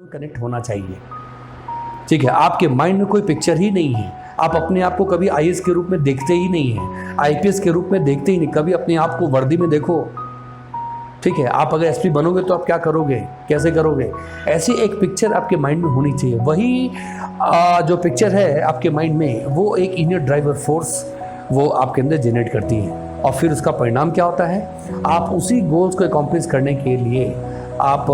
Connect होना चाहिए। ठीक है, आपके माइंड में कोई पिक्चर ही नहीं है, आप अपने आप को कभी आईएएस के रूप में देखते ही नहीं हैं, आईपीएस के रूप में देखते ही नहीं, कभी अपने आप को वर्दी में देखो। ठीक है, आप अगर एसपी बनोगे तो आप क्या करोगे, कैसे करोगे, ऐसी एक पिक्चर आपके माइंड में होनी चाहिए। वही जो पिक्चर है आपके माइंड में, वो एक इनर ड्राइवर फोर्स वो आपके अंदर जनरेट करती है, और फिर उसका परिणाम क्या होता है, आप उसी गोल्स को अकॉम्प्लिश करने के लिए आप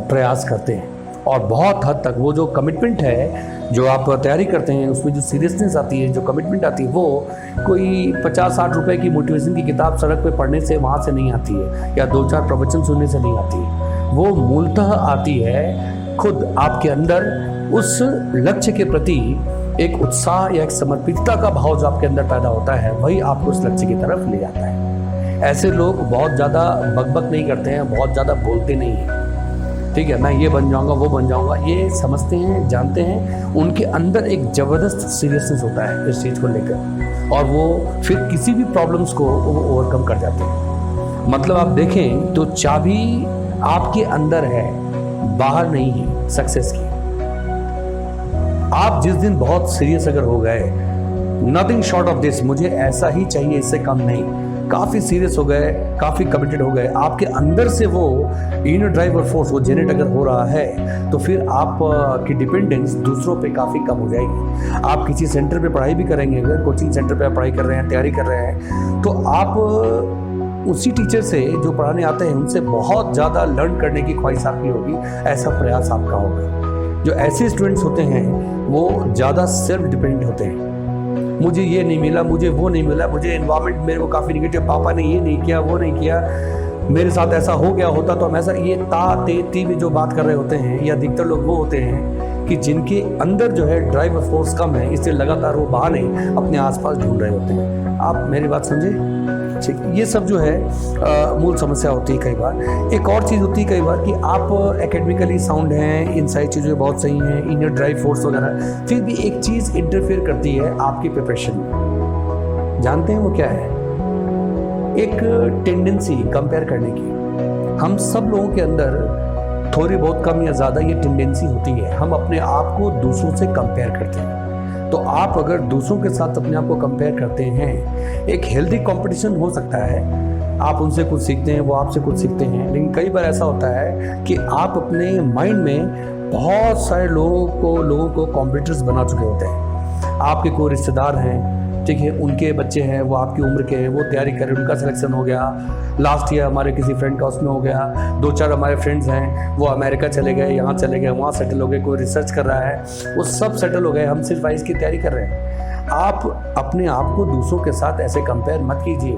प्रयास करते हैं। और बहुत हद तक वो जो कमिटमेंट है जो आप तैयारी करते हैं, उसमें जो सीरियसनेस आती है, जो कमिटमेंट आती है, वो कोई 50-60 रुपए की मोटिवेशन की किताब सड़क पे पढ़ने से वहाँ से नहीं आती है, या 2-4 प्रवचन सुनने से नहीं आती है। वो मूलतः आती है खुद आपके अंदर उस लक्ष्य के प्रति एक उत्साह या एक समर्पितता का भाव जो आपके अंदर पैदा होता है, वही आपको उस लक्ष्य की तरफ ले जाता है। ऐसे लोग बहुत ज़्यादा बकबक नहीं करते हैं, बहुत ज़्यादा बोलते नहीं हैं। ठीक है, मैं ये बन जाऊंगा, वो बन जाऊंगा, ये समझते हैं, जानते हैं, उनके अंदर एक ज़बरदस्त सीरियसनेस होता है इस चीज़ को लेकर, और वो फिर किसी भी प्रॉब्लम्स को वो ओवरकम कर जाते हैं। मतलब आप देखें तो चाबी आपके अंदर है, बाहर नहीं है सक्सेस की। आप जिस दिन बहुत सीरियस अगर हो गए, नथिंग शॉर्ट ऑफ दिस, मुझे ऐसा ही चाहिए, इससे कम नहीं, काफ़ी सीरियस हो गए, काफ़ी कमिटेड हो गए, आपके अंदर से वो इनर ड्राइवर फोर्स वो जनरेट अगर हो रहा है, तो फिर आप की डिपेंडेंस दूसरों पे काफ़ी कम हो जाएगी। आप किसी सेंटर पे पढ़ाई भी करेंगे, अगर कोचिंग सेंटर पे आप पढ़ाई कर रहे हैं, तैयारी कर रहे हैं, तो आप उसी टीचर से जो पढ़ाने आते हैं उनसे बहुत ज़्यादा लर्न करने की ख्वाहिश आपकी होगी, ऐसा प्रयास आपका होगा। जो ऐसे स्टूडेंट्स होते हैं वो ज़्यादा सेल्फ डिपेंडेंट होते हैं। मुझे ये नहीं मिला, मुझे वो नहीं मिला, मुझे एनवायरनमेंट मेरे को काफ़ी निगेटिव, पापा ने ये नहीं किया, वो नहीं किया, मेरे साथ ऐसा हो गया होता तो हम ऐसा, ये ती में जो बात कर रहे होते हैं, या अधिकतर लोग वो होते हैं कि जिनके अंदर जो है ड्राइवर फोर्स कम है, इसलिए लगातार वो बहाने अपने आसपास ढूंढ रहे होते हैं। आप मेरी बात समझे? ठीक, ये सब जो है मूल समस्या होती है कई बार। एक और चीज़ होती है कई बार कि आप एकेडमिकली साउंड हैं, इन सारी चीज़ें बहुत सही हैं, इनर ड्राइव फोर्स वगैरह, फिर भी एक चीज़ इंटरफेयर करती है आपकी प्रिपरेशन में। जानते हैं वो क्या है? एक टेंडेंसी कंपेयर करने की। हम सब लोगों के अंदर थोड़ी बहुत कम या ज़्यादा ये टेंडेंसी होती है, हम अपने आप को दूसरों से कंपेयर करते हैं। तो आप अगर दूसरों के साथ अपने आप को कंपेयर करते हैं, एक हेल्दी कंपटीशन हो सकता है, आप उनसे कुछ सीखते हैं, वो आपसे कुछ सीखते हैं, लेकिन कई बार ऐसा होता है कि आप अपने माइंड में बहुत सारे लोगों को कॉम्पिटिटर्स बना चुके होते हैं। आपके कोई रिश्तेदार हैं, ठीक है, उनके बच्चे हैं, वो आपकी उम्र के हैं, वो तैयारी कर रहे हैं, उनका सिलेक्शन हो गया, लास्ट ईयर हमारे किसी फ्रेंड का उसमें हो गया, 2-4 हमारे फ्रेंड्स हैं वो अमेरिका चले गए, यहाँ चले गए, वहाँ सेटल हो गए, कोई रिसर्च कर रहा है, वो सब सेटल हो गए, हम सिर्फ आईएएस की तैयारी कर रहे हैं। आप अपने आप को दूसरों के साथ ऐसे कंपेयर मत कीजिए,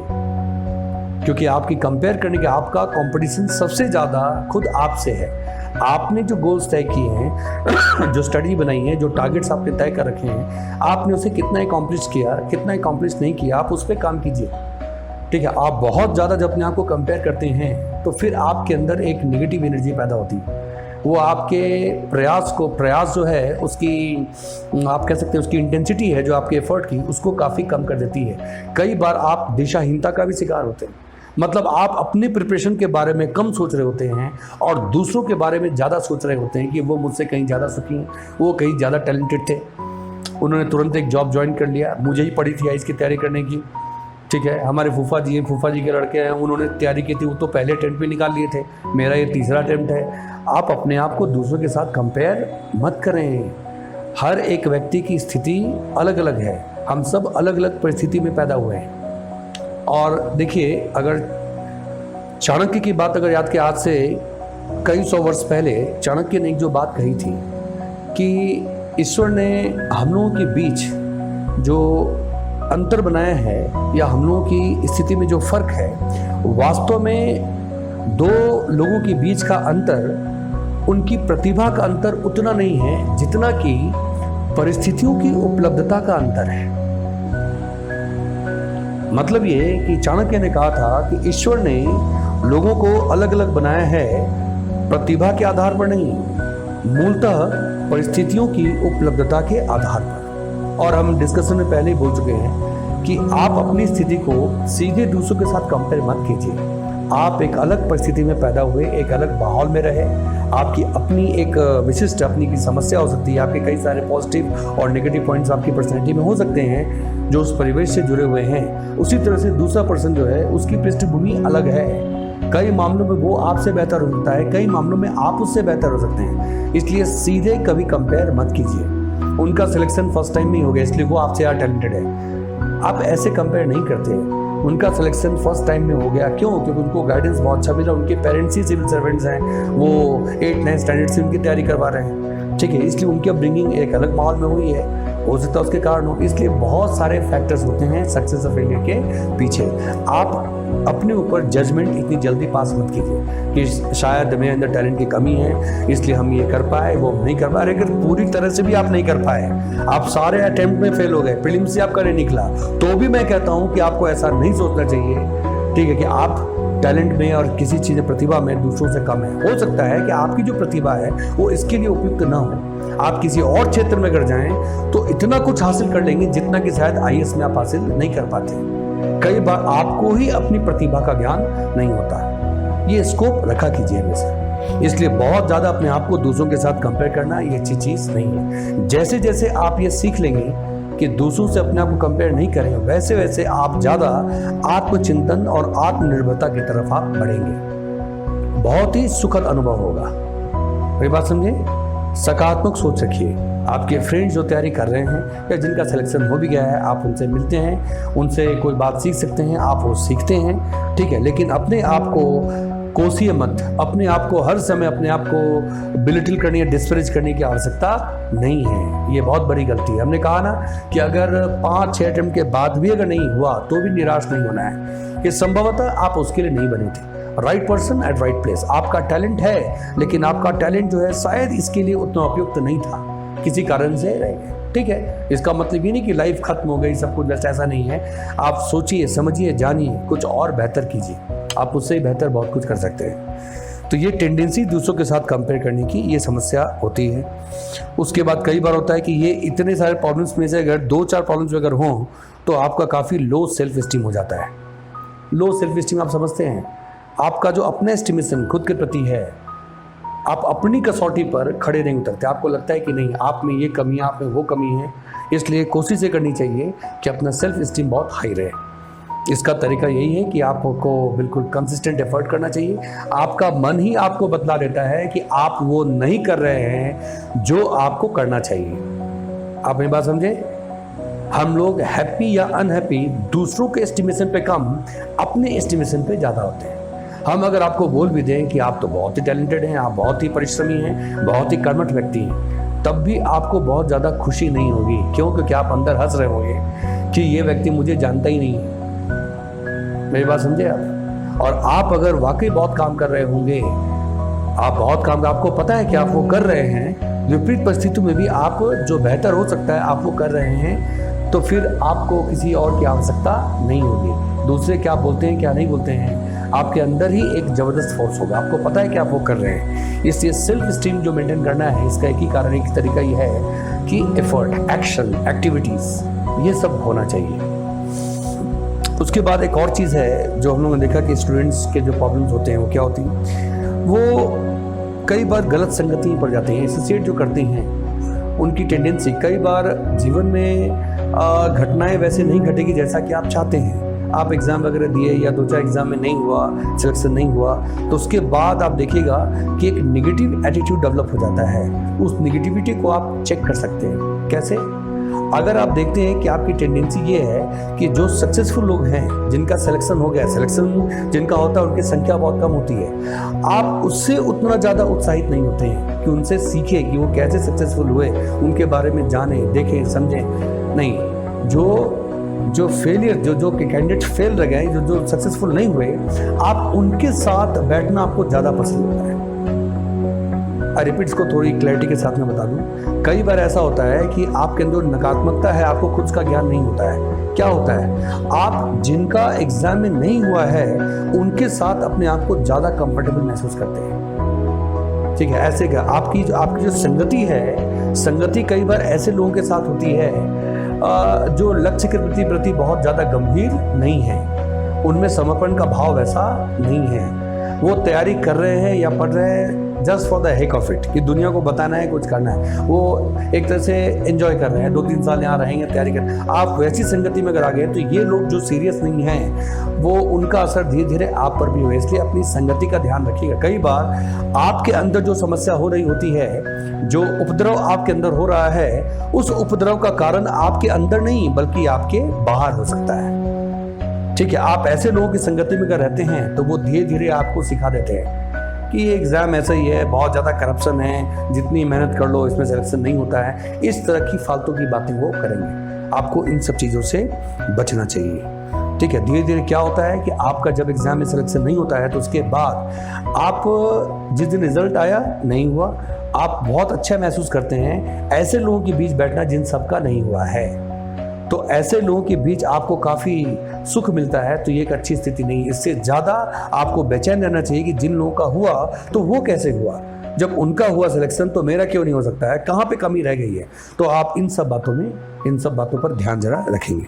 क्योंकि आपकी कंपेयर करने के आपका कंपटीशन सबसे ज़्यादा खुद आपसे है। आपने जो गोल्स तय किए हैं, जो स्टडी बनाई है, जो टारगेट्स आपने तय कर रखे हैं, आपने उसे कितना अकॉम्प्लिश किया, कितना अकॉम्प्लिश नहीं किया, आप उस पर काम कीजिए। ठीक है, आप बहुत ज़्यादा जब अपने आप को कंपेयर करते हैं तो फिर आपके अंदर एक नेगेटिव एनर्जी पैदा होती है। वो आपके प्रयास जो है उसकी, आप कह सकते हैं उसकी इंटेंसिटी है जो आपके एफर्ट की, उसको काफ़ी कम कर देती है। कई बार आप दिशाहीनता का भी शिकार होते हैं। मतलब आप अपने प्रिपरेशन के बारे में कम सोच रहे होते हैं और दूसरों के बारे में ज़्यादा सोच रहे होते हैं कि वो मुझसे कहीं ज़्यादा सुखी हैं, वो कहीं ज़्यादा टैलेंटेड थे, उन्होंने तुरंत एक जॉब ज्वाइन कर लिया, मुझे ही पड़ी थी इसकी तैयारी करने की। ठीक है, हमारे फूफा जी के लड़के हैं, उन्होंने तैयारी की थी, वो तो पहले अटेम्प्ट में निकाल लिए थे, मेरा ये तीसरा अटेम्प्ट है। आप अपने आप को दूसरों के साथ कंपेयर मत करें। हर एक व्यक्ति की स्थिति अलग अलग है, हम सब अलग अलग परिस्थिति में पैदा हुए हैं। और देखिए, अगर चाणक्य की बात अगर याद के, आज से कई 100 वर्ष पहले चाणक्य ने एक जो बात कही थी कि ईश्वर ने हम लोगों के बीच जो अंतर बनाया है, या हम लोगों की स्थिति में जो फर्क है, वास्तव में 2 लोगों के बीच का अंतर, उनकी प्रतिभा का अंतर उतना नहीं है जितना कि परिस्थितियों की उपलब्धता का अंतर है। मतलब ये कि चाणक्य ने कहा था कि ईश्वर ने लोगों को अलग अलग बनाया है प्रतिभा के आधार पर नहीं, मूलतः परिस्थितियों की उपलब्धता के आधार पर। और हम डिस्कशन में पहले ही बोल चुके हैं कि आप अपनी स्थिति को सीधे दूसरों के साथ कंपेयर मत कीजिए। आप एक अलग परिस्थिति में पैदा हुए, एक अलग माहौल में रहे, आपकी अपनी एक विशिष्ट अपनी की समस्या हो सकती है, आपके कई सारे पॉजिटिव और नेगेटिव पॉइंट्स आपकी पर्सनैलिटी में हो सकते हैं जो उस परिवेश से जुड़े हुए हैं। उसी तरह से दूसरा पर्सन जो है उसकी पृष्ठभूमि अलग है, कई मामलों में वो आपसे बेहतर हो सकता है, कई मामलों में आप उससे बेहतर हो सकते हैं। इसलिए सीधे कभी कंपेयर मत कीजिए। उनका सिलेक्शन फर्स्ट टाइम में ही हो गया इसलिए वो आपसे ज़्यादा टैलेंटेड है, आप ऐसे कंपेयर नहीं करते। उनका सिलेक्शन फर्स्ट टाइम में हो गया क्यों? क्योंकि उनको गाइडेंस बहुत अच्छा मिला, उनके पेरेंट्स ही सिविल सर्वेंट्स हैं, वो 8-9 स्टैंडर्ड से उनकी तैयारी करवा रहे हैं, ठीक है, इसलिए उनकी अपब्रिंगिंग एक अलग माहौल में हुई है, हो सकता है उसके कारण हो। इसलिए बहुत सारे फैक्टर्स होते हैं सक्सेस और फेलियर के पीछे। आप अपने ऊपर जजमेंट इतनी जल्दी पास मत कीजिए कि शायद मेरे अंदर टैलेंट की कमी है इसलिए हम ये कर पाए, वो नहीं कर पाए। अगर पूरी तरह से भी आप नहीं कर पाए, आप सारे अटेम्प्ट में फेल हो गए, प्रीलिम्स से आपका नहीं निकला, तो भी मैं कहता हूँ कि आपको ऐसा नहीं सोचना चाहिए, ठीक है, कि आप टैलेंट में और किसी चीज़ में प्रतिभा में दूसरों से कम है। हो सकता है कि आपकी जो प्रतिभा है वो इसके लिए उपयुक्त ना हो, आप किसी और क्षेत्र में अगर जाएं तो इतना कुछ हासिल कर लेंगे जितना कि शायद आईएएस में आप हासिल नहीं कर पाते। कई बार आपको ही अपनी प्रतिभा का ज्ञान नहीं होता, ये स्कोप रखा कीजिए हमेशा। इसलिए बहुत ज़्यादा अपने आप को दूसरों के साथ कंपेयर करना ये अच्छी चीज़ नहीं है। जैसे जैसे आप ये सीख लेंगे कि दूसरों से अपने आप को कंपेयर नहीं करें, वैसे वैसे आप ज़्यादा आत्मचिंतन और आत्मनिर्भरता की तरफ आप बढ़ेंगे। बहुत ही सुखद अनुभव होगा। मेरी बात समझे? सकारात्मक सोच रखिए। आपके फ्रेंड्स जो तैयारी कर रहे हैं या जिनका सिलेक्शन हो भी गया है, आप उनसे मिलते हैं, उनसे कोई बात सीख सकते हैं, आप वो सीखते हैं, ठीक है, लेकिन अपने आप को कोसिए मत, अपने आप को हर समय अपने आप को बिलिटिल करने या डिस्परेज करने की आवश्यकता नहीं है। ये बहुत बड़ी गलती है। हमने कहा ना कि अगर 5-6 अटेम्प्ट के बाद भी अगर नहीं हुआ तो भी निराश नहीं होना है। ये संभवतः आप उसके लिए नहीं बने थे। Right person at right place. आपका टैलेंट है लेकिन आपका टैलेंट जो है शायद इसके लिए उतना उपयुक्त नहीं था, किसी कारण से रह गए, ठीक है। इसका मतलब ये नहीं कि लाइफ खत्म हो गई, सब कुछ वैसा, ऐसा नहीं है। आप सोचिए, समझिए, जानिए, कुछ और बेहतर कीजिए, आप उससे बेहतर बहुत कुछ कर सकते हैं। तो ये टेंडेंसी दूसरों के साथ कंपेयर करने की ये समस्या होती है। उसके बाद कई बार होता है कि ये इतने सारे प्रॉब्लम्स में से अगर 2-4 प्रॉब्लम्स अगर हों तो आपका काफ़ी लो सेल्फ एस्टीम हो जाता है। लो सेल्फ एस्टीम आप समझते हैं, आपका जो अपना एस्टिमेशन खुद के प्रति है, आप अपनी कसौटी पर खड़े नहीं उतरते। आपको लगता है कि नहीं, आप में ये कमी है, आप में वो कमी है, इसलिए कोशिश ये करनी चाहिए कि अपना सेल्फ एस्टीम बहुत हाई रहे। इसका तरीका यही है कि आपको बिल्कुल कंसिस्टेंट एफर्ट करना चाहिए। आपका मन ही आपको बतला देता है कि आप वो नहीं कर रहे हैं जो आपको करना चाहिए। आप मेरी बात समझे? हम लोग हैप्पी या अनहैप्पी दूसरों के एस्टिमेशन पे कम, अपने एस्टिमेशन पे ज़्यादा होते हैं। हम अगर आपको बोल भी दें कि आप तो बहुत ही टैलेंटेड हैं, आप बहुत ही परिश्रमी हैं, बहुत ही कर्मठ व्यक्ति हैं, तब भी आपको बहुत ज़्यादा खुशी नहीं होगी। क्यों? क्योंकि आप अंदर हंस रहे होंगे कि ये व्यक्ति मुझे जानता ही नहीं है। मेरी बात समझे आप? और आप अगर वाकई बहुत काम कर रहे होंगे, आप बहुत काम, आपको पता है कि आप वो कर रहे हैं, विपरीत परिस्थितियों में भी आप जो बेहतर हो सकता है आप वो कर रहे हैं, तो फिर आपको किसी और की आवश्यकता नहीं होगी। दूसरे क्या बोलते हैं क्या नहीं बोलते हैं, आपके अंदर ही एक ज़बरदस्त फोर्स होगा। आपको पता है कि आप वो कर रहे हैं। इसलिए सेल्फ स्टीम जो मेंटेन करना है, इसका एक ही कारण, एक तरीका ये है कि एफर्ट, एक्शन, एक्टिविटीज़, ये सब होना चाहिए। उसके बाद एक और चीज़ है जो हम लोगों ने देखा कि स्टूडेंट्स के जो प्रॉब्लम्स होते हैं वो क्या होती हैं, वो कई बार गलत संगति में पड़ जाते हैं। एसोसिएट जो करते हैं उनकी टेंडेंसी कई बार जीवन में घटनाएं वैसे नहीं घटेगी जैसा कि आप चाहते हैं। आप एग्ज़ाम वगैरह दिए या 2-4 एग्ज़ाम में नहीं हुआ, सिलेक्शन नहीं हुआ, तो उसके बाद आप देखिएगा कि एक नेगेटिव एटीट्यूड डेवलप हो जाता है। उस नेगेटिविटी को आप चेक कर सकते हैं। कैसे? अगर आप देखते हैं कि आपकी टेंडेंसी ये है कि जो सक्सेसफुल लोग हैं, जिनका सिलेक्शन हो गया, सिलेक्शन जिनका होता है उनकी संख्या बहुत कम होती है, आप उससे उतना ज़्यादा उत्साहित नहीं होते हैं कि उनसे सीखें कि वो कैसे सक्सेसफुल हुए, उनके बारे में जानें, देखें, समझें। नहीं, जो फेलियर, जो कैंडिडेट फेल रह गए, जो सक्सेसफुल नहीं हुए, आप उनके साथ बैठना आपको ज़्यादा पसंद होता है। आई रिपीट, इसको थोड़ी क्लैरिटी के साथ में बता दूं। कई बार ऐसा होता है कि आपके अंदर नकारात्मकता है, आपको खुद का ज्ञान नहीं होता है। क्या होता है, आप जिनका एग्जाम में नहीं हुआ है उनके साथ अपने आप को ज़्यादा कंफर्टेबल महसूस करते हैं। ठीक है, ऐसे क्या आपकी जो संगति है, संगति कई बार ऐसे लोगों के साथ होती है जो लक्ष्य के प्रति बहुत ज़्यादा गंभीर नहीं है। उनमें समर्पण का भाव वैसा नहीं है। वो तैयारी कर रहे हैं या पढ़ रहे हैं just for the heck of it, कि दुनिया को बताना है, कुछ करना है। वो एक तरह से एंजॉय कर रहे हैं, 2-3 साल यहाँ रहेंगे, तैयारी कर। आप वैसी संगति में अगर आ गए तो ये लोग जो सीरियस नहीं हैं वो उनका असर धीरे धीरे आप पर भी हुआ। इसलिए अपनी संगति का ध्यान रखिएगा। कई बार आपके अंदर जो समस्या हो रही होती है, जो उपद्रव आपके अंदर हो रहा है, उस उपद्रव का कारण आपके अंदर नहीं बल्कि आपके बाहर हो सकता है। ठीक है, आप ऐसे लोगों की संगति में अगर रहते हैं तो वो धीरे धीरे आपको सिखा देते हैं कि ये एग्ज़ाम ऐसा ही है, बहुत ज़्यादा करप्शन है, जितनी मेहनत कर लो इसमें सिलेक्शन नहीं होता है। इस तरह की फालतू की बातें वो करेंगे। आपको इन सब चीज़ों से बचना चाहिए। ठीक है, धीरे धीरे क्या होता है कि आपका जब एग्ज़ाम में सिलेक्शन नहीं होता है तो उसके बाद आप जिस दिन रिजल्ट आया नहीं हुआ, आप बहुत अच्छा महसूस करते हैं ऐसे लोगों के बीच बैठना जिन सबका नहीं हुआ है। तो ऐसे लोगों के बीच आपको काफ़ी सुख मिलता है, तो ये एक अच्छी स्थिति नहीं। इससे ज़्यादा आपको बेचैन रहना चाहिए कि जिन लोगों का हुआ तो वो कैसे हुआ, जब उनका हुआ सिलेक्शन तो मेरा क्यों नहीं हो सकता है, कहाँ पे कमी रह गई है। तो आप इन सब बातों पर ध्यान जरा रखेंगे।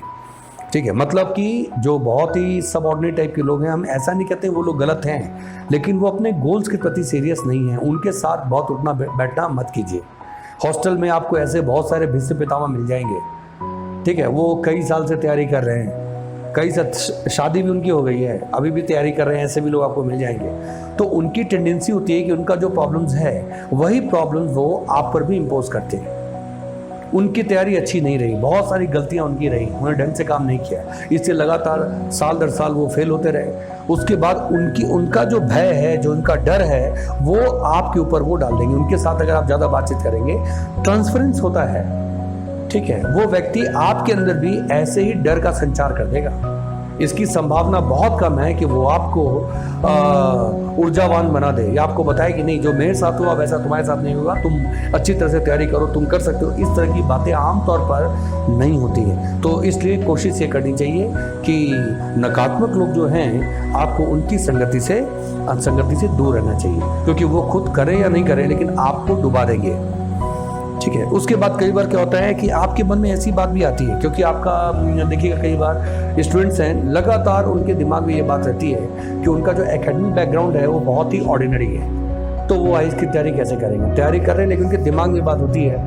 ठीक है, मतलब कि जो बहुत ही सबऑर्डिनेट टाइप के लोग हैं, हम ऐसा नहीं कहते वो लोग गलत हैं, लेकिन वो अपने गोल्स के प्रति सीरियस नहीं हैं। उनके साथ बहुत उठना बैठना मत कीजिए। हॉस्टल में आपको ऐसे बहुत सारे भीष्म पितामह मिल जाएंगे। ठीक है, वो कई साल से तैयारी कर रहे हैं, कई शादी भी उनकी हो गई है, अभी भी तैयारी कर रहे हैं, ऐसे भी लोग आपको मिल जाएंगे। तो उनकी टेंडेंसी होती है कि उनका जो प्रॉब्लम्स है वही प्रॉब्लम्स वो आप पर भी इम्पोज करते हैं। उनकी तैयारी अच्छी नहीं रही, बहुत सारी गलतियां उनकी रही, उन्होंने ढंग से काम नहीं किया, इससे लगातार साल दर साल वो फेल होते रहे। उसके बाद उनका जो भय है, जो उनका डर है, वो आपके ऊपर वो डाल देंगे। उनके साथ अगर आप ज़्यादा बातचीत करेंगे, ट्रांसफरेंस होता है। ठीक है, वो व्यक्ति आपके अंदर भी ऐसे ही डर का संचार कर देगा। इसकी संभावना बहुत कम है कि वो आपको ऊर्जावान बना दे या आपको बताए कि नहीं, जो मेरे साथ हुआ वैसा तुम्हारे साथ नहीं होगा, तुम अच्छी तरह से तैयारी करो, तुम कर सकते हो। इस तरह की बातें आमतौर पर नहीं होती है। तो इसलिए कोशिश ये करनी चाहिए कि नकारात्मक लोग जो हैं, आपको उनकी संगति से दूर रहना चाहिए, क्योंकि वो खुद करें या नहीं करें लेकिन आपको डुबा देंगे। ठीक है, उसके बाद कई बार क्या होता है कि आपके मन में ऐसी बात भी आती है, क्योंकि आपका देखिएगा कई बार स्टूडेंट्स हैं, लगातार उनके दिमाग में ये बात रहती है कि उनका जो एकेडमिक बैकग्राउंड है वो बहुत ही ऑर्डिनरी है, तो वो आईएएस की तैयारी कैसे करेंगे। तैयारी कर रहे हैं लेकिन उनके दिमाग में बात होती है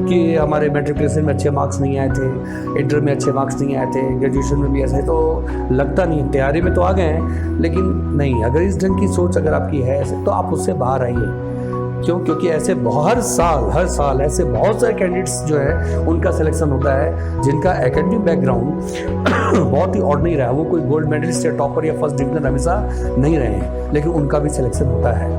कि हमारे मैट्रिकुलेशन में अच्छे मार्क्स नहीं आए थे, इंटर में अच्छे मार्क्स नहीं आए थे, ग्रेजुएशन में भी ऐसा है। तो लगता नहीं, तैयारी में तो आ गए हैं लेकिन नहीं, अगर इस ढंग की सोच अगर आपकी है ऐसे, तो आप उससे बाहर आइए। क्यों? क्योंकि ऐसे हर साल ऐसे बहुत सारे कैंडिडेट्स जो है उनका सिलेक्शन होता है जिनका एकेडमिक बैकग्राउंड बहुत ही ऑर्डिनरी रहा है। वो कोई गोल्ड मेडलिस्ट या टॉपर या फर्स्ट डिवीजन हमेशा नहीं रहे हैं, लेकिन उनका भी सिलेक्शन होता है।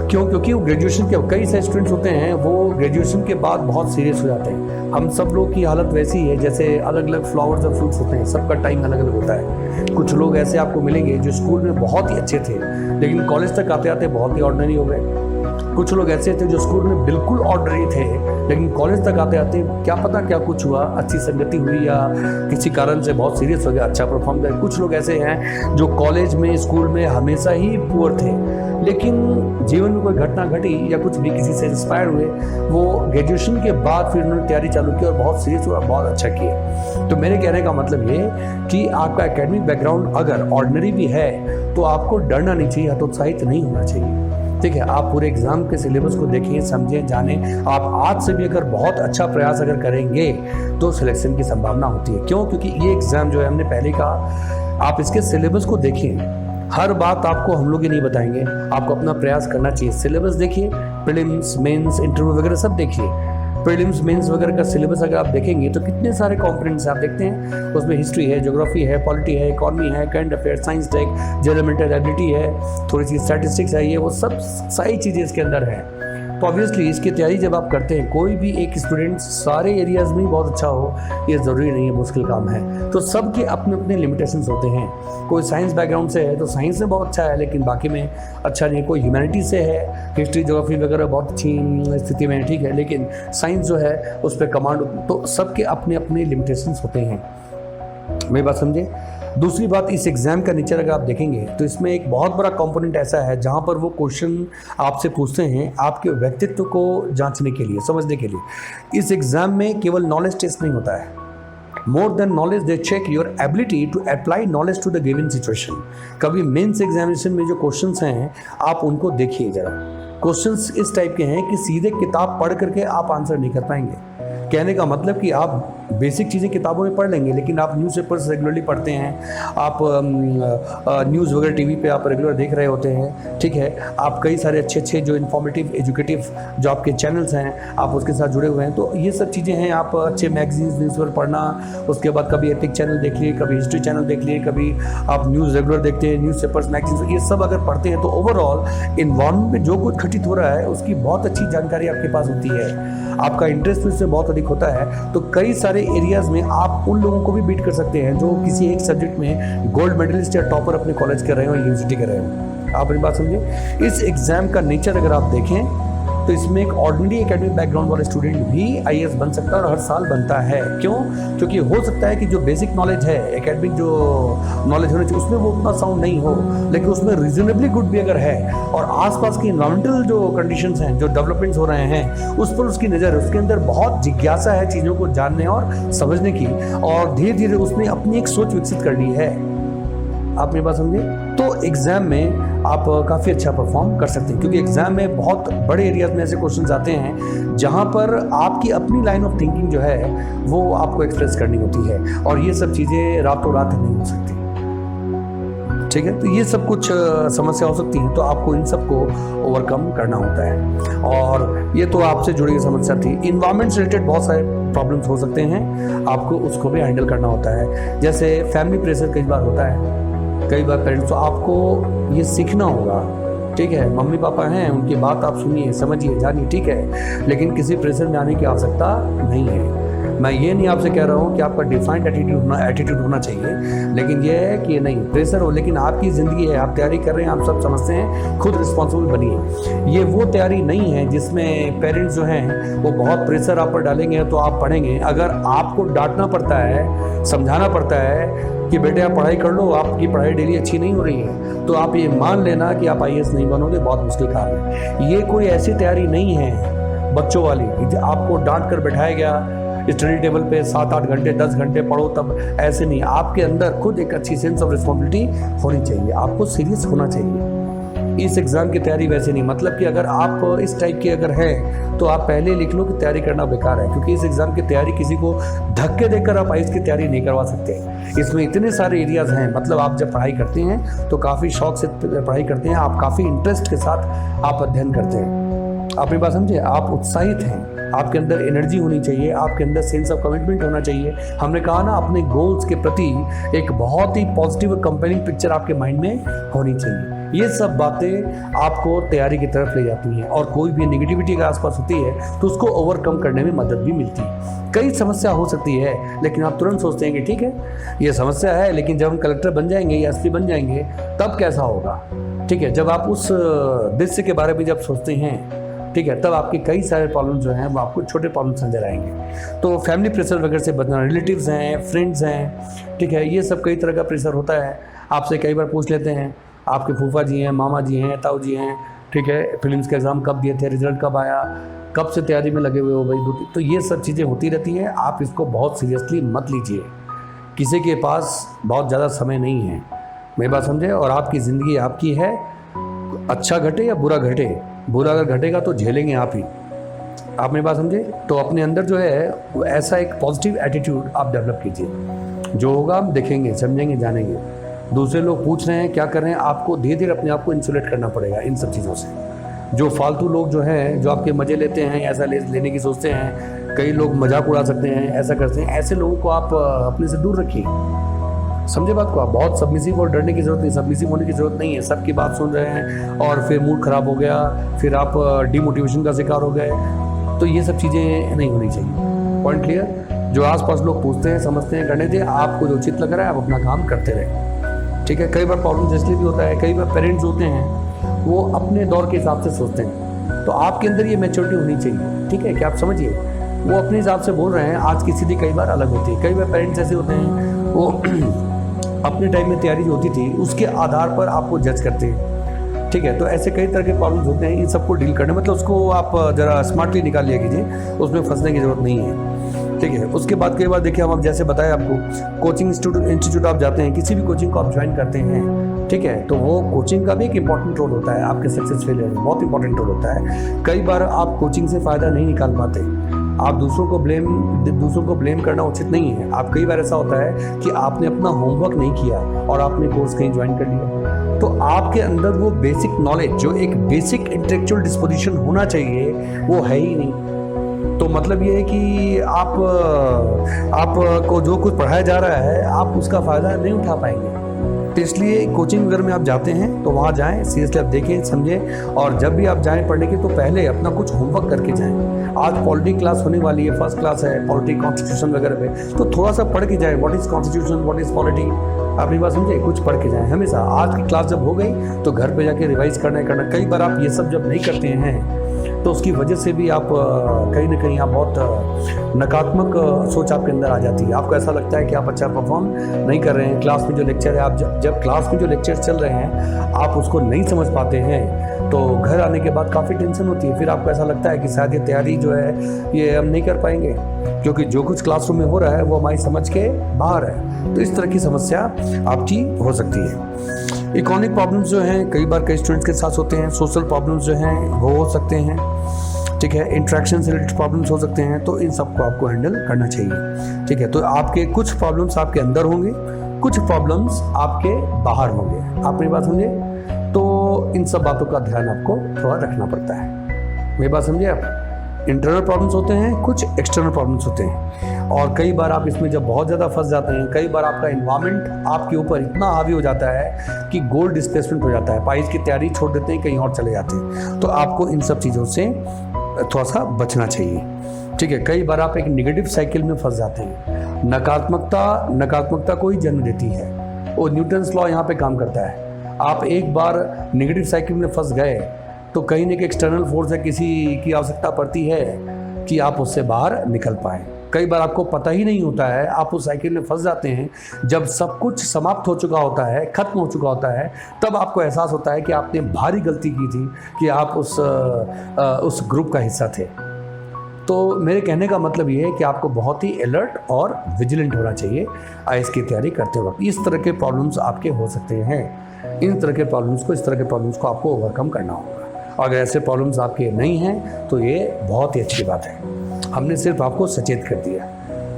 क्यों? क्योंकि वो ग्रेजुएशन के कई सारे स्टूडेंट्स होते हैं, वो ग्रेजुएशन के बाद बहुत सीरियस हो जाते हैं। हम सब लोग की हालत वैसी है, जैसे अलग अलग फ्लावर्स और फ्रूट्स होते हैं, सबका टाइम अलग अलग होता है। कुछ लोग ऐसे आपको मिलेंगे जो स्कूल में बहुत ही अच्छे थे लेकिन कॉलेज तक आते आते बहुत ही ऑर्डिनरी हो गए। कुछ लोग ऐसे थे जो स्कूल में बिल्कुल ऑर्डिनरी थे लेकिन कॉलेज तक आते आते क्या पता क्या कुछ हुआ, अच्छी संगति हुई या किसी कारण से बहुत सीरियस हो गया, अच्छा परफॉर्म कर। कुछ लोग ऐसे हैं जो कॉलेज में स्कूल में हमेशा ही पुअर थे, लेकिन जीवन में कोई घटना घटी या कुछ भी किसी से इंस्पायर हुए, वो ग्रेजुएशन के बाद फिर उन्होंने तैयारी चालू की और बहुत सीरियस हुआ, बहुत अच्छा किया। तो मेरे कहने का मतलब ये कि आपका एकेडमिक बैकग्राउंड अगर ऑर्डिनरी भी है तो आपको डरना नहीं चाहिए, हतोत्साहित नहीं होना चाहिए। ठीक है, आप पूरे एग्जाम के सिलेबस को देखें, समझें, जानें। आप आज से भी अगर बहुत अच्छा प्रयास अगर करेंगे तो सिलेक्शन की संभावना होती है। क्यों? क्योंकि ये एग्जाम जो है, हमने पहले कहा, आप इसके सिलेबस को देखिए। हर बात आपको हम लोग ही नहीं बताएंगे, आपको अपना प्रयास करना चाहिए। सिलेबस देखिए, प्रीलिम्स, मेंस, इंटरव्यू वगैरह सब देखिए। प्रीलिम्स, मेंस वगैरह का सिलेबस अगर आप देखेंगे तो कितने सारे कंपोनेंट्स आप देखते हैं, उसमें हिस्ट्री है, ज्योग्राफी है, पॉलिटी है, इकोनॉमी है, current affair, science tech, general mental ability है, थोड़ी सी स्टैटिस्टिक्स है, ये वो सब सारी चीज़ें इसके अंदर है। तो ऑब्वियसली इसकी तैयारी जब आप करते हैं, कोई भी एक स्टूडेंट सारे एरियाज़ में बहुत अच्छा हो ये ज़रूरी नहीं है, मुश्किल काम है। तो सबके अपने अपने लिमिटेशंस होते हैं। कोई साइंस बैकग्राउंड से है तो साइंस में बहुत अच्छा है लेकिन बाकी में अच्छा नहीं। कोई ह्यूमैनिटी से है, हिस्ट्री ज्योग्राफी वगैरह बहुत अच्छी स्थिति में है, ठीक है, लेकिन साइंस जो है उस पर कमांड, तो सबके अपने अपने लिमिटेशंस होते हैं। मेरी बात समझे। दूसरी बात, इस एग्ज़ाम का नेचर अगर आप देखेंगे तो इसमें एक बहुत बड़ा कंपोनेंट ऐसा है जहां पर वो क्वेश्चन आपसे पूछते हैं आपके व्यक्तित्व को जांचने के लिए, समझने के लिए। इस एग्ज़ाम में केवल नॉलेज टेस्ट नहीं होता है, more than knowledge they check your ability to apply knowledge to the given situation. कभी मेंस एग्जामिनेशन में जो क्वेश्चंस हैं आप उनको देखिए जरा। क्वेश्चंस इस टाइप के हैं कि सीधे किताब पढ़ करके आप आंसर नहीं कर पाएंगे। कहने का मतलब कि आप बेसिक चीज़ें किताबों में पढ़ लेंगे, लेकिन आप न्यूज़पेपर्स रेगुलरली पढ़ते हैं, आप न्यूज़ वगैरह टीवी पे आप रेगुलर देख रहे होते हैं, ठीक है, आप कई सारे अच्छे अच्छे जो इन्फॉर्मेटिव एजुकेटिव जो आपके चैनल्स हैं आप उसके साथ जुड़े हुए हैं, तो ये सब चीज़ें हैं। आप अच्छे मैगजीन्स न्यूज़पेपर पढ़ना, उसके बाद कभी एथिक चैनल देख लिए, कभी हिस्ट्री चैनल देख लिए, कभी आप न्यूज़ रेगुलर देखते हैं, न्यूज़पेपर्स मैगजीन्स, ये सब अगर पढ़ते हैं तो ओवरऑल इन्वायरमेंट में जो कुछ घटित हो रहा है उसकी बहुत अच्छी जानकारी आपके पास होती है। आपका इंटरेस्ट इसमें बहुत अधिक होता है, तो कई सारे एरियाज़ में आप उन लोगों को भी बीट कर सकते हैं जो किसी एक सब्जेक्ट में गोल्ड मेडलिस्ट या टॉपर अपने कॉलेज कर रहे हो, यूनिवर्सिटी कर रहे हो। आप मेरी बात समझे। इस एग्ज़ाम का नेचर अगर आप देखें तो इसमें एक ऑर्डिनरी एकेडमिक बैकग्राउंड वाला स्टूडेंट भी आईएएस बन सकता है और हर साल बनता है। क्यों? क्योंकि हो सकता है कि जो बेसिक नॉलेज है, एकेडमिक जो नॉलेज होनी चाहिए उसमें वो उतना साउंड नहीं हो, लेकिन उसमें रीजनेबली गुड भी अगर है और आसपास की इन्वायरमेंटल जो कंडीशंस हैं, जो डेवलपमेंट्स हो रहे हैं, उस पर उसकी नज़र है, उसके अंदर बहुत जिज्ञासा है चीज़ों को जानने और समझने की, और धीरे धीरे उसने अपनी एक सोच विकसित कर ली है। आप मेरी बात समझे। तो एग्ज़ाम में आप काफ़ी अच्छा परफॉर्म कर सकते हैं, क्योंकि एग्ज़ाम में बहुत बड़े एरियाज़ में ऐसे क्वेश्चंस आते हैं जहां पर आपकी अपनी लाइन ऑफ थिंकिंग जो है वो आपको एक्सप्रेस करनी होती है, और ये सब चीज़ें रातों रात नहीं हो सकती। ठीक है, तो ये सब कुछ समस्या हो सकती है, तो आपको इन सब को ओवरकम करना होता है। और ये तो आपसे जुड़ी हुई समस्या थी। इन्वायरमेंट से रिलेटेड बहुत सारे प्रॉब्लम्स हो सकते हैं, आपको उसको भी हैंडल करना होता है। जैसे फैमिली प्रेशर कई बार होता है, कई बार पेरेंट्स, तो आपको ये सीखना होगा। ठीक है, मम्मी पापा हैं, उनकी बात आप सुनिए, समझिए, जानिए, ठीक है, लेकिन किसी प्रेशर में आने की आवश्यकता नहीं है। मैं ये नहीं आपसे कह रहा हूँ कि आपका डिफाइंड एटीट्यूड होना चाहिए, लेकिन ये है कि नहीं प्रेशर हो, लेकिन आपकी ज़िंदगी है, आप तैयारी कर रहे हैं, आप सब समझते हैं, खुद रिस्पॉन्सिबल बनिए। ये वो तैयारी नहीं है जिसमें पेरेंट्स जो हैं वो बहुत प्रेशर आप पर डालेंगे तो आप पढ़ेंगे। अगर आपको डांटना पड़ता है, समझाना पड़ता है कि बेटे आप पढ़ाई कर लो, आपकी पढ़ाई डेली अच्छी नहीं हो रही है, तो आप ये मान लेना कि आप आईएएस नहीं बनोगे, बहुत मुश्किल काम है। ये कोई ऐसी तैयारी नहीं है बच्चों वाली कि आपको डांट कर बैठाया गया स्टडी टेबल पे 7-8 घंटे 10 घंटे पढ़ो, तब ऐसे नहीं। आपके अंदर खुद एक अच्छी सेंस ऑफ रिस्पॉन्सिबिलिटी होनी चाहिए, आपको सीरियस होना चाहिए। इस एग्ज़ाम की तैयारी वैसे नहीं, मतलब कि अगर आप इस टाइप के अगर हैं तो आप पहले लिख लो कि तैयारी करना बेकार है, क्योंकि इस एग्ज़ाम की तैयारी किसी को धक्के देकर आप आईएएस की तैयारी नहीं करवा सकते। इसमें इतने सारे एरियाज़ हैं, मतलब आप जब पढ़ाई करते हैं तो काफ़ी शौक से पढ़ाई करते हैं, आप काफ़ी इंटरेस्ट के साथ आप अध्ययन करते हैं। आपकी बात समझे, आप उत्साहित हैं, आपके अंदर एनर्जी होनी चाहिए, आपके अंदर सेंस ऑफ कमिटमेंट होना चाहिए। हमने कहा ना, अपने गोल्स के प्रति एक बहुत ही पॉजिटिव और कंपेयरिंग पिक्चर आपके माइंड में होनी चाहिए। ये सब बातें आपको तैयारी की तरफ ले जाती हैं, और कोई भी नेगेटिविटी अगर आसपास होती है तो उसको ओवरकम करने में मदद भी मिलती है। कई समस्या हो सकती है, लेकिन आप तुरंत सोचते हैं कि ठीक है ये समस्या है, लेकिन जब हम कलेक्टर बन जाएंगे या एसपी बन जाएंगे तब कैसा होगा। ठीक है, जब आप उस दृश्य के बारे में जब सोचते हैं, ठीक है, तब आपके कई सारे प्रॉब्लम जो हैं वो आपको छोटे प्रॉब्लम्स नजर आएंगे। तो फैमिली प्रेशर वगैरह से बचना, रिलेटिव्स हैं, फ्रेंड्स हैं, ठीक है, ये सब कई तरह का प्रेशर होता है। आपसे कई बार पूछ लेते हैं, आपके फूफा जी हैं, मामा जी हैं, ताऊ जी हैं, ठीक है, फिल्म्स के एग्ज़ाम कब दिए थे, रिजल्ट कब आया, कब से तैयारी में लगे हुए हो भाई। तो ये सब चीज़ें होती रहती हैं, आप इसको बहुत सीरियसली मत लीजिए। किसी के पास बहुत ज़्यादा समय नहीं है, मेरी बात समझे, और आपकी ज़िंदगी आपकी है। अच्छा घटे या बुरा घटे, बुरा अगर घटेगा तो झेलेंगे आप ही। आप मेरी बात समझे। तो अपने अंदर जो है वो ऐसा एक पॉजिटिव एटीट्यूड आप डेवलप कीजिए, जो होगा हम देखेंगे, समझेंगे, जानेंगे। दूसरे लोग पूछ रहे हैं, क्या कर रहे हैं, आपको धीरे धीरे अपने आप को इंसुलेट करना पड़ेगा इन सब चीज़ों से। जो फालतू लोग जो हैं, जो आपके मज़े लेते हैं, ऐसा लेने की सोचते हैं, कई लोग मजाक उड़ा सकते हैं, ऐसा करते हैं, ऐसे लोगों को आप अपने से दूर रखिए। समझे बात को। आप बहुत सबमिसिव और डरने की ज़रूरत नहीं, सबमिसिव होने की ज़रूरत नहीं है। सबकी बात सुन रहे हैं और फिर मूड ख़राब हो गया, फिर आप डिमोटिवेशन का शिकार हो गए, तो ये सब चीज़ें नहीं होनी चाहिए। Point clear. जो आसपास लोग पूछते हैं, समझते हैं, करने दें, आपको जो उचित लग रहा है आप अपना काम करते रहें। ठीक है। कई बार प्रॉब्लम इसलिए भी होता है, कई बार पेरेंट्स होते हैं वो अपने दौर के हिसाब से सोचते हैं, तो आपके अंदर ये मैच्योरिटी होनी चाहिए। ठीक है, कि आप समझिए वो अपने हिसाब से बोल रहे हैं। आज की स्थिति कई बार अलग होती है। कई बार पेरेंट्स ऐसे होते हैं वो अपने टाइम में तैयारी जो होती थी उसके आधार पर आपको जज करते हैं। ठीक है, तो ऐसे कई तरह के प्रॉब्लम्स होते हैं, इन सबको डील करने, मतलब उसको आप ज़रा स्मार्टली निकाल लिया कीजिए, उसमें फंसने की ज़रूरत नहीं है। ठीक है। उसके बाद कई बार देखिए, हम जैसे बताया आपको, कोचिंग इंस्टीट्यूट आप जाते हैं, किसी भी कोचिंग को आप ज्वाइन करते हैं, ठीक है, तो वो कोचिंग का भी एक इंपॉर्टेंट रोल होता है आपके सक्सेस फेलियर में, बहुत इंपॉर्टेंट रोल होता है। कई बार आप कोचिंग से फ़ायदा नहीं निकाल पाते, आप दूसरों को ब्लेम करना उचित नहीं है। आप कई बार ऐसा होता है कि आपने अपना होमवर्क नहीं किया और आपने कोर्स कहीं ज्वाइन कर लिया, तो आपके अंदर वो बेसिक नॉलेज, जो एक बेसिक इंटेलेक्चुअल डिस्पोजिशन होना चाहिए, वो है ही नहीं। तो मतलब ये है कि आपको जो कुछ पढ़ाया जा रहा है, आप उसका फ़ायदा नहीं उठा पाएंगे। तो इसलिए कोचिंग वगैरह में आप जाते हैं तो वहाँ जाएं, सीरियसली आप देखें, समझें, और जब भी आप जाएं पढ़ने के तो पहले अपना कुछ होमवर्क करके जाएं। आज पॉलिटी क्लास होने वाली है, फर्स्ट क्लास है पॉलिटी कॉन्स्टिट्यूशन वगैरह पे, तो थोड़ा सा पढ़ के जाएं, what is constitution, what is polity, अपनी बात समझे, कुछ पढ़ के जाएं हमेशा। आज की क्लास जब हो गई तो घर पे जाके रिवाइज करना। कई बार आप ये सब जब नहीं करते हैं तो उसकी वजह से भी आप कहीं ना कहीं आप बहुत नकारात्मक सोच आपके अंदर आ जाती है। आपको ऐसा लगता है कि आप अच्छा परफॉर्म नहीं कर रहे हैं। क्लास में जो लेक्चर है, आप जब क्लास में जो लेक्चर चल रहे हैं आप उसको नहीं समझ पाते हैं, तो घर आने के बाद काफ़ी टेंशन होती है। फिर आपको ऐसा लगता है कि शायद ये तैयारी जो है ये हम नहीं कर पाएंगे, क्योंकि जो कुछ क्लासरूम में हो रहा है वो हमारी समझ के बाहर है। तो इस तरह की समस्या आपकी हो सकती है। इकोनॉमिक प्रॉब्लम्स जो हैं कई बार कई स्टूडेंट्स के साथ होते हैं। सोशल प्रॉब्लम्स जो हैं वो हो सकते हैं, ठीक है। इंट्रैक्शन से रिलेटेड प्रॉब्लम्स हो सकते हैं, तो इन सबको आपको हैंडल करना चाहिए, ठीक है। तो आपके कुछ प्रॉब्लम्स आपके अंदर होंगे, कुछ प्रॉब्लम्स आपके बाहर होंगे, आप मेरी बात समझे। तो इन सब बातों का ध्यान आपको थोड़ा रखना पड़ता है, मेरी बात समझे आप। इंटरनल प्रॉब्लम्स होते हैं, कुछ एक्सटर्नल प्रॉब्लम्स होते हैं, और कई बार आप इसमें जब बहुत ज़्यादा फंस जाते हैं, कई बार आपका इन्वायरमेंट आपके ऊपर इतना हावी हो जाता है कि गोल डिस्प्लेसमेंट हो जाता है, पाइस की तैयारी छोड़ देते हैं, कहीं और चले जाते हैं। तो आपको इन सब चीज़ों से थोड़ा सा बचना चाहिए, ठीक है। कई बार आप एक नेगेटिव साइकिल में फंस जाते हैं। नकारात्मकता को ही जन्म देती है, वो न्यूटन्स लॉ यहाँ पे काम करता है। आप एक बार नेगेटिव साइकिल में फंस गए तो कहीं ना कहीं एक्सटर्नल फोर्स है, किसी की आवश्यकता पड़ती है कि आप उससे बाहर निकल पाएँ। कई बार आपको पता ही नहीं होता है, आप उस साइकिल में फंस जाते हैं। जब सब कुछ समाप्त हो चुका होता है, खत्म हो चुका होता है, तब आपको एहसास होता है कि आपने भारी गलती की थी कि आप उस ग्रुप का हिस्सा थे। तो मेरे कहने का मतलब ये है कि आपको बहुत ही अलर्ट और विजिलेंट होना चाहिए आईएएस की तैयारी करते वक्त। इस तरह के प्रॉब्लम्स आपके हो सकते हैं, इस तरह के प्रॉब्लम्स को आपको ओवरकम करना होगा। अगर ऐसे प्रॉब्लम्स आपके नहीं हैं तो ये बहुत ही अच्छी बात है। हमने सिर्फ आपको सचेत कर दिया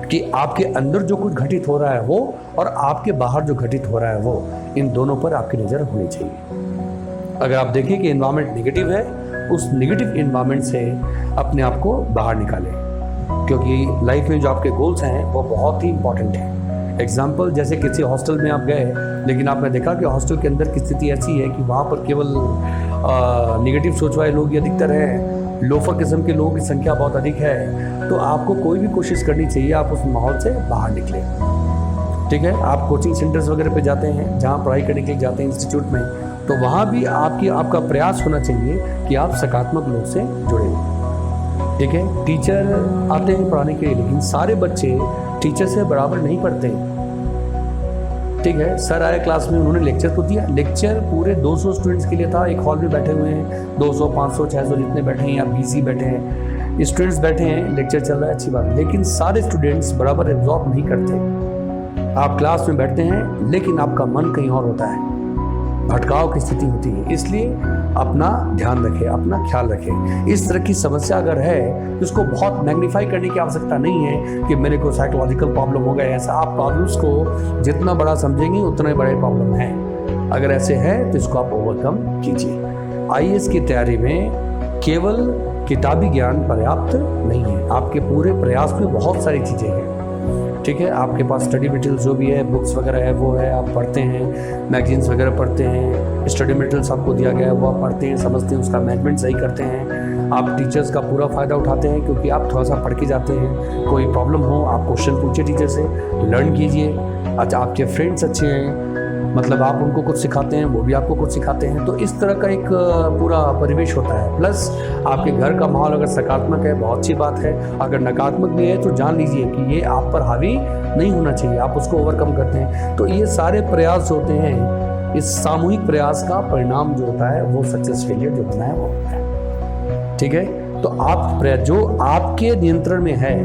कि आपके अंदर जो कुछ घटित हो रहा है वो, और आपके बाहर जो घटित हो रहा है वो, इन दोनों पर आपकी नज़र होनी चाहिए। अगर आप देखें कि एनवायरनमेंट नेगेटिव है, उस नेगेटिव एनवायरनमेंट से अपने आप को बाहर निकालें, क्योंकि लाइफ में जो आपके गोल्स हैं वो बहुत ही इंपॉर्टेंट हैं। एग्जाम्पल, जैसे किसी हॉस्टल में आप गए, लेकिन आपने देखा कि हॉस्टल के अंदर की स्थिति ऐसी है कि वहाँ पर केवल नेगेटिव सोच वाले लोग ही अधिकतर हैं, लोफर किस्म के लोगों की संख्या बहुत अधिक है। तो आपको कोई भी कोशिश करनी चाहिए आप उस माहौल से बाहर निकलें, ठीक है। आप कोचिंग सेंटर्स वगैरह पे जाते हैं, जहाँ पढ़ाई करने के लिए जाते हैं इंस्टीट्यूट में, तो वहाँ भी आपका प्रयास होना चाहिए कि आप सकारात्मक लोग से जुड़ें, ठीक है। टीचर आते हैं पढ़ाने के लिए, लेकिन सारे बच्चे टीचर से बराबर नहीं पढ़ते, ठीक है। सर आए क्लास में, उन्होंने लेक्चर तो दिया, लेक्चर पूरे 200 स्टूडेंट्स के लिए था। एक हॉल में बैठे हुए हैं 200, 500, 600 जितने बैठे हैं, या 20 बैठे हैं, स्टूडेंट्स बैठे हैं, लेक्चर चल रहा है, अच्छी बात, लेकिन सारे स्टूडेंट्स बराबर एब्जॉर्ब नहीं करते। आप क्लास में बैठते हैं लेकिन आपका मन कहीं और होता है, भटकाव की स्थिति होती है। इसलिए अपना ध्यान रखें, अपना ख्याल रखें। इस तरह की समस्या अगर है तो उसको बहुत मैग्नीफाई करने की आवश्यकता नहीं है कि मेरे को साइकोलॉजिकल प्रॉब्लम हो गया ऐसा। आप प्रॉब्लम्स को जितना बड़ा समझेंगे उतने बड़े प्रॉब्लम हैं। अगर ऐसे है तो इसको आप ओवरकम कीजिए। आईएएस की तैयारी में केवल किताबी ज्ञान पर्याप्त नहीं है, आपके पूरे प्रयास में बहुत सारी चीज़ें हैं, ठीक है। आपके पास स्टडी मटेरियल्स जो भी है, बुक्स वगैरह है वो है, आप पढ़ते हैं, मैगजीन्स वगैरह पढ़ते हैं, स्टडी मटेरियल्स आपको दिया गया है वो आप पढ़ते हैं, समझते हैं, उसका मैनेजमेंट सही करते हैं। आप टीचर्स का पूरा फ़ायदा उठाते हैं क्योंकि आप थोड़ा सा पढ़ के जाते हैं। कोई प्रॉब्लम हो आप क्वेश्चन पूछिए टीचर से, लर्न कीजिए। अच्छा, आपके फ्रेंड्स अच्छे हैं, मतलब आप उनको कुछ सिखाते हैं, वो भी आपको कुछ सिखाते हैं, तो इस तरह का एक पूरा परिवेश होता है। प्लस आपके घर का माहौल अगर सकारात्मक है बहुत अच्छी बात है, अगर नकारात्मक भी है तो जान लीजिए कि ये आप पर हावी नहीं होना चाहिए, आप उसको ओवरकम करते हैं। तो ये सारे प्रयास होते हैं, इस सामूहिक प्रयास का परिणाम जो होता है वो सक्सेस फेलियर जो होना है वो होता है, ठीक है। तो आप जो आपके नियंत्रण में है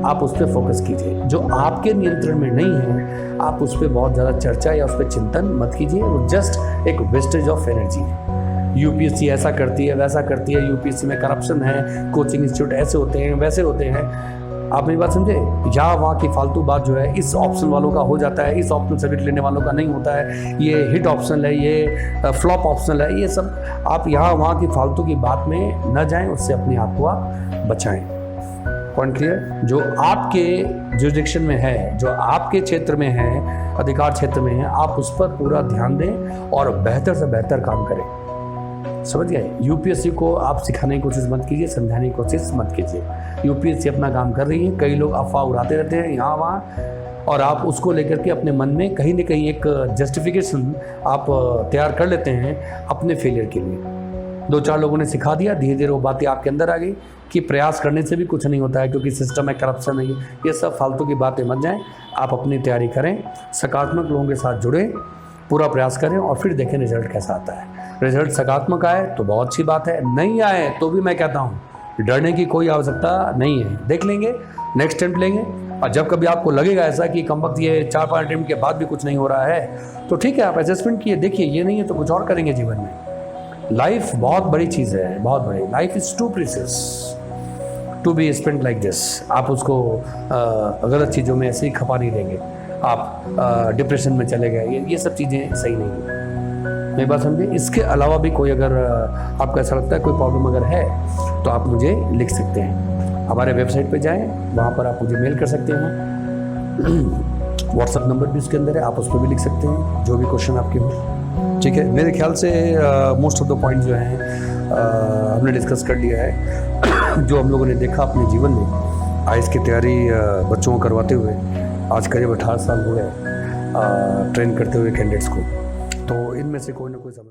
आप उस पर फोकस कीजिए। जो आपके नियंत्रण में नहीं है आप उस पर बहुत ज़्यादा चर्चा या उस पर चिंतन मत कीजिए, वो जस्ट एक वेस्टेज ऑफ एनर्जी है। यूपीएससी ऐसा करती है, वैसा करती है, यूपीएससी में करप्शन है, कोचिंग इंस्टीट्यूट ऐसे होते हैं, वैसे होते हैं। आप मेरी बात समझे? यहाँ वहाँ की फालतू बात जो है, इस ऑप्शन वालों का हो जाता है, इस ऑप्शन सब्जेक्ट लेने वालों का नहीं होता है, ये हिट ऑप्शन है, ये फ्लॉप ऑप्शन है, ये सब आप यहाँ वहाँ की फालतू की बात में न जाएं, उससे अपने आप को आप बचाएं। Point clear? जो आपके जुरिडिक्शन में है, जो आपके क्षेत्र में है, अधिकार क्षेत्र में है, आप उस पर पूरा ध्यान दें और बेहतर से बेहतर काम करें। समझ गए? यूपीएससी को आप सिखाने की कोशिश मत कीजिए, समझाने की कोशिश मत कीजिए। यूपीएससी अपना काम कर रही है, कई लोग अफवाह उड़ाते रहते हैं यहाँ वहाँ, और आप उसको लेकर के अपने मन में कहीं ना कहीं एक जस्टिफिकेशन आप तैयार कर लेते हैं अपने फेलियर के लिए। 2-4 लोगों ने सिखा दिया, धीरे धीरे वो बातें आपके अंदर आ गई कि प्रयास करने से भी कुछ नहीं होता है क्योंकि सिस्टम में करप्शन है। ये सब फालतू की बातें मत जाएं, आप अपनी तैयारी करें, सकारात्मक लोगों के साथ जुड़े, पूरा प्रयास करें और फिर देखें रिजल्ट कैसा आता है। रिजल्ट सकारात्मक आए तो बहुत अच्छी बात है, नहीं आए तो भी मैं कहता हूँ डरने की कोई आवश्यकता नहीं है, देख लेंगे, नेक्स्ट अटेम्प्ट लेंगे। और जब कभी आपको लगेगा ऐसा कि कम वक्त ये 4-5 अटेम्प्ट के बाद भी कुछ नहीं हो रहा है तो ठीक है, आप असेसमेंट किए, देखिए ये नहीं है तो कुछ और करेंगे जीवन में। लाइफ बहुत बड़ी चीज़ है, बहुत बड़ी। Life is too precious to be spent like this. आप उसको गलत चीज़ों में ऐसे ही खपा नहीं देंगे, आप डिप्रेशन में चले गए, ये सब चीज़ें सही नहीं है। मेरी बात समझिए? इसके अलावा भी कोई अगर आपको ऐसा लगता है कोई प्रॉब्लम अगर है तो आप मुझे लिख सकते हैं। हमारे वेबसाइट पे जाएं, वहाँ पर आप मुझे मेल कर सकते हैं। व्हाट्सएप नंबर भी उसके अंदर है, आप उस पर भी लिख सकते हैं जो भी क्वेश्चन आपके हो। ठीक है, मेरे ख्याल से मोस्ट ऑफ द पॉइंट जो हैं हमने डिस्कस कर लिया है। जो हम लोगों ने देखा अपने जीवन में आईएएस की तैयारी बच्चों को करवाते हुए, आज करीब 18 साल हो गए ट्रेन करते हुए कैंडिडेट्स को, तो इनमें से कोई ना कोई समस्या